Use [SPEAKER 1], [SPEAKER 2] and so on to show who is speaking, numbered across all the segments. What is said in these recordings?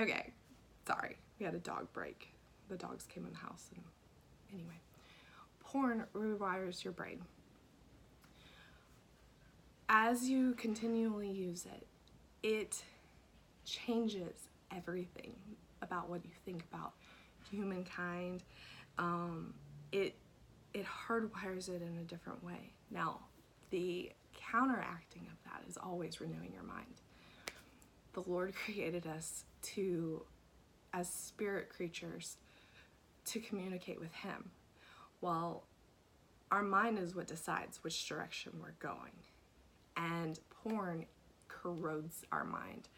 [SPEAKER 1] Okay, sorry. We had a dog break. The dogs came in the house. And anyway, porn rewires your brain. As you continually use it, it changes everything about what you think about humankind. It hardwires it in a different way. Now, the counteracting of that is always renewing your mind. The Lord created us as spirit creatures, to communicate with Him. Well, our mind is what decides which direction we're going. And porn corrodes our mind.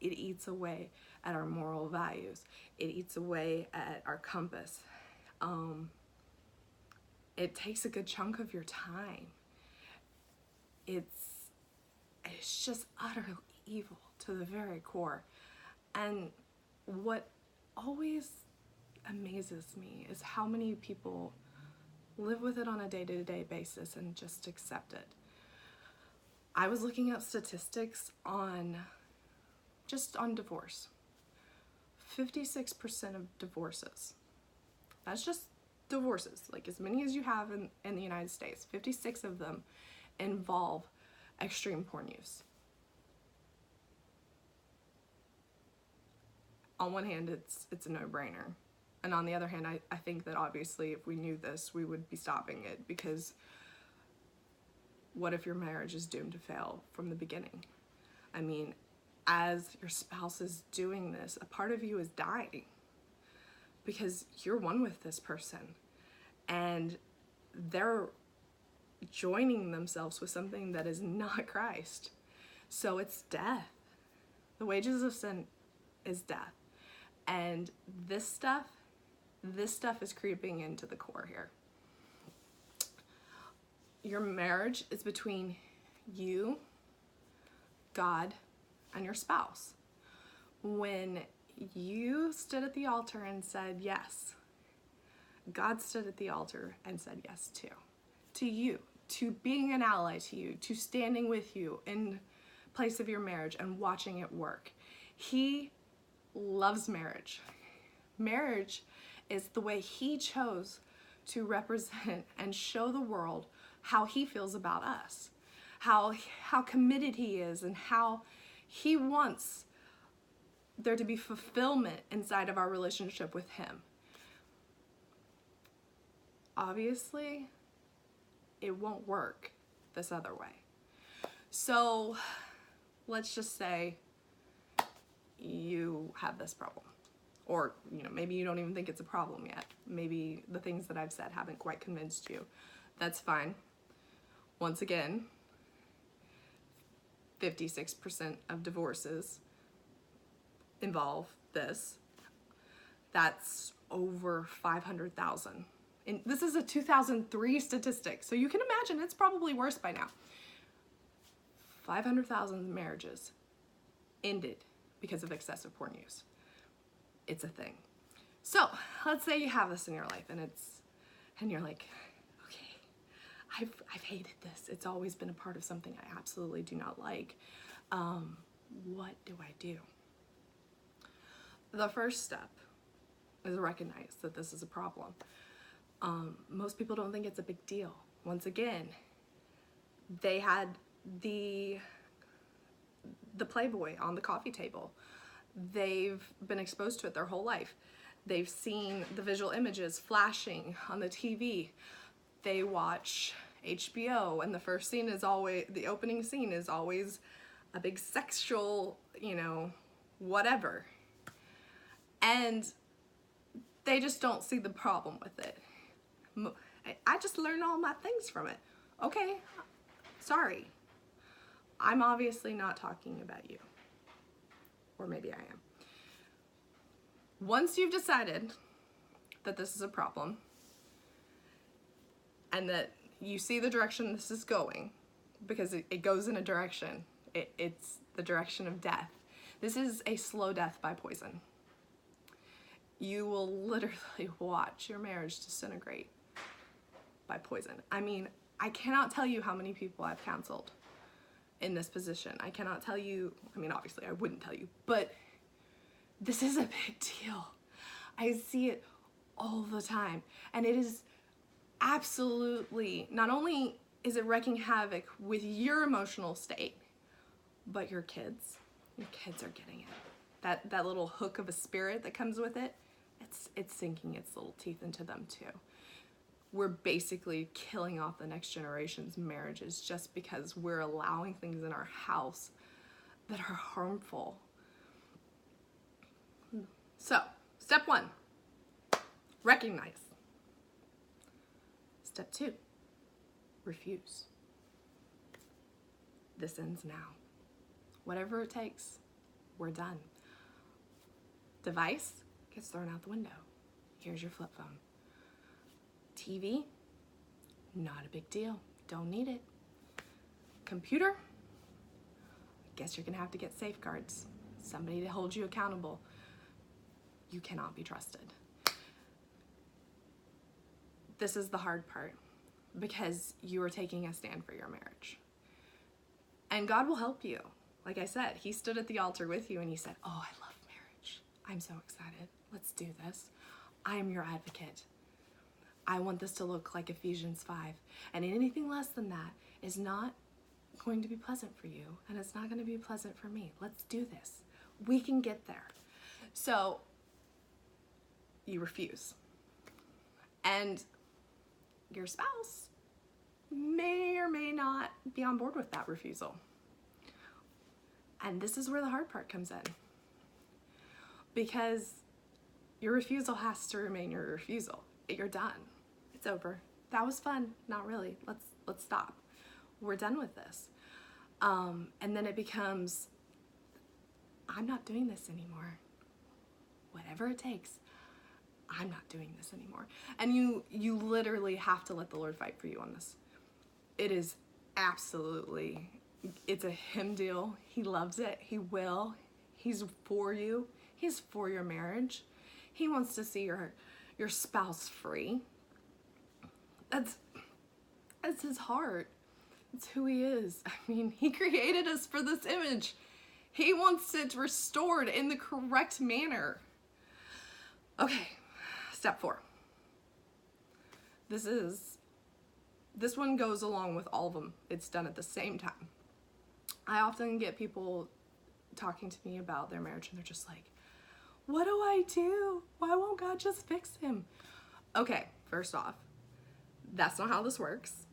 [SPEAKER 1] It eats away at our moral values. It eats away at our compass. It takes a good chunk of your time. It's just utterly evil to the very core. And what always amazes me is how many people live with it on a day-to-day basis and just accept it. I was looking up statistics on divorce. 56% of divorces, that's just divorces, like as many as you have in the United States, 56 of them involve extreme porn use. On one hand, it's a no-brainer. And on the other hand, I think that obviously if we knew this, we would be stopping it, because what if your marriage is doomed to fail from the beginning? I mean, as your spouse is doing this, a part of you is dying because you're one with this person and they're joining themselves with something that is not Christ. So it's death. The wages of sin is death. And this stuff is creeping into the core here. Your marriage is between you, God, and your spouse. When you stood at the altar and said yes, God stood at the altar and said yes too. To you, to being an ally to you, to standing with you in place of your marriage and watching it work. He loves marriage. Marriage is the way He chose to represent and show the world how He feels about us, how committed He is, and how He wants there to be fulfillment inside of our relationship with Him. Obviously, it won't work this other way. So let's just say you have this problem. Or, maybe you don't even think it's a problem yet. Maybe the things that I've said haven't quite convinced you. That's fine. Once again, 56% of divorces involve this. That's over 500,000. And this is a 2003 statistic, so you can imagine it's probably worse by now. 500,000 marriages ended because of excessive porn use. It's a thing. So let's say you have this in your life and you're like, okay, I've hated this. It's always been a part of something I absolutely do not like. What do I do? The first step is recognize that this is a problem. Most people don't think it's a big deal. Once again, they had the Playboy on the coffee table. They've been exposed to it their whole life. They've seen the visual images flashing on the TV. They watch HBO, and the opening scene is always a big sexual, whatever. And they just don't see the problem with it. I just learned all my things from it. Okay, sorry. I'm obviously not talking about you. Or maybe I am. Once you've decided that this is a problem and that you see the direction this is going, because it goes in a direction, it's the direction of death. This is a slow death by poison. You will literally watch your marriage disintegrate by poison. I mean, I cannot tell you how many people I've counseled in this position. I cannot tell you, obviously I wouldn't tell you, but This is a big deal. I see it all the time. And it is absolutely, not only is it wreaking havoc with your emotional state, but your kids are getting it. That little hook of a spirit that comes with it, it's sinking its little teeth into them too. We're basically killing off the next generation's marriages just because we're allowing things in our house that are harmful. So, step 1, recognize. Step 2, refuse. This ends now. Whatever it takes, we're done. Device gets thrown out the window. Here's your flip phone. TV, not a big deal. Don't need it. Computer, guess you're gonna have to get safeguards. Somebody to hold you accountable. You cannot be trusted. This is the hard part because you are taking a stand for your marriage. And God will help you. Like I said, he stood at the altar with you and he said, oh, I love marriage. I'm so excited. Let's do this. I am your advocate. I want this to look like Ephesians 5. And anything less than that is not going to be pleasant for you. And it's not going to be pleasant for me. Let's do this. We can get there. So you refuse. And your spouse may or may not be on board with that refusal. And this is where the hard part comes in. Because your refusal has to remain your refusal. You're done. It's over. That was fun. Not really. Let's stop. We're done with this. And then it becomes, I'm not doing this anymore. Whatever it takes, I'm not doing this anymore. And you literally have to let the Lord fight for you on this. It is absolutely, it's a him deal. He loves it. He will. He's for you. He's for your marriage. He wants to see your spouse free. That's his heart. It's who he is. I mean, he created us for this image. He wants it restored in the correct manner. Okay, step 4. This one goes along with all of them. It's done at the same time. I often get people talking to me about their marriage and they're just like, what do I do? Why won't God just fix him? Okay, first off, that's not how this works.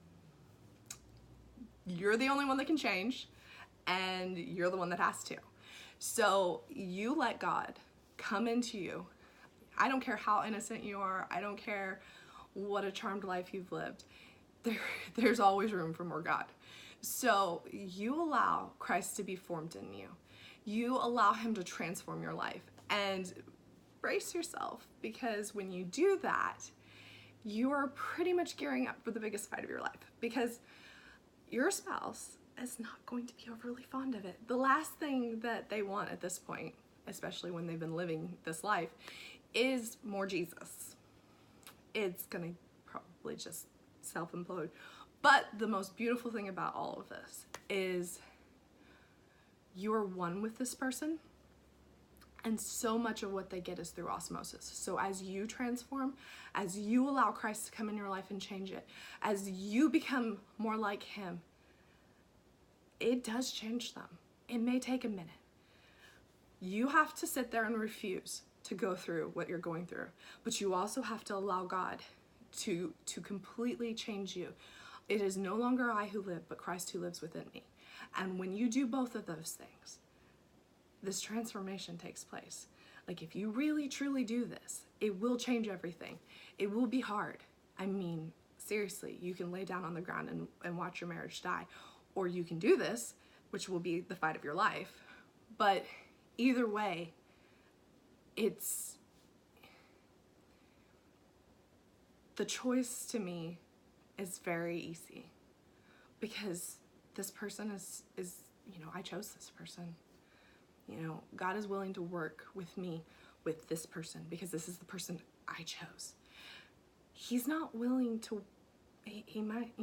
[SPEAKER 1] You're the only one that can change, and you're the one that has to. So you let God come into you. I don't care how innocent you are. I don't care what a charmed life you've lived. There's always room for more God. So you allow Christ to be formed in you. You allow him to transform your life. And brace yourself, because when you do that, you are pretty much gearing up for the biggest fight of your life, because your spouse is not going to be overly fond of it. The last thing that they want at this point, especially when they've been living this life, is more Jesus. It's gonna probably just self-implode. But the most beautiful thing about all of this is you're one with this person, and so much of what they get is through osmosis. So as you transform, as you allow Christ to come in your life and change it, as you become more like him, it does change them. It may take a minute. You have to sit there and refuse to go through what you're going through, but you also have to allow God to completely change you. It is no longer I who live, but Christ who lives within me. And when you do both of those things, this transformation takes place. Like, if you really truly do this, it will change everything. It will be hard. I mean, seriously, you can lay down on the ground and watch your marriage die, or you can do this, which will be the fight of your life. But either way, the choice to me is very easy, because this person is, I chose this person. God is willing to work with me with this person because this is the person I chose. He's not willing to, he might,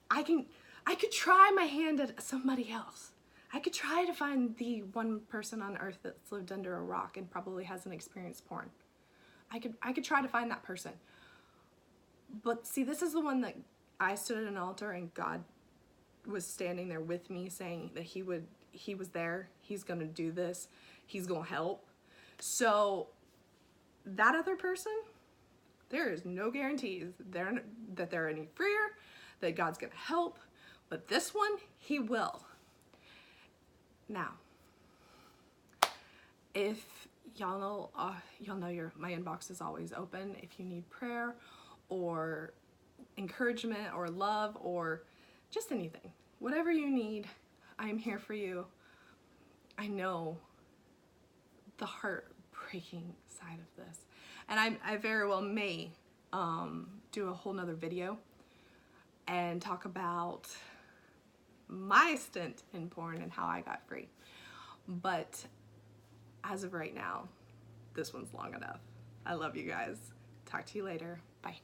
[SPEAKER 1] I could try my hand at somebody else. I could try to find the one person on earth that's lived under a rock and probably hasn't experienced porn. I could try to find that person. But see, this is the one that I stood at an altar and God was standing there with me saying that he was there, he's gonna do this, he's gonna help. So that other person, there is no guarantees that they're any freer, that God's gonna help, but this one, he will. Now, if y'all know, my inbox is always open if you need prayer or encouragement or love or just anything. Whatever you need, I'm here for you. I know the heartbreaking side of this. And I very well may do a whole nother video and talk about my stint in porn and how I got free. But as of right now, this one's long enough. I love you guys. Talk to you later. Bye.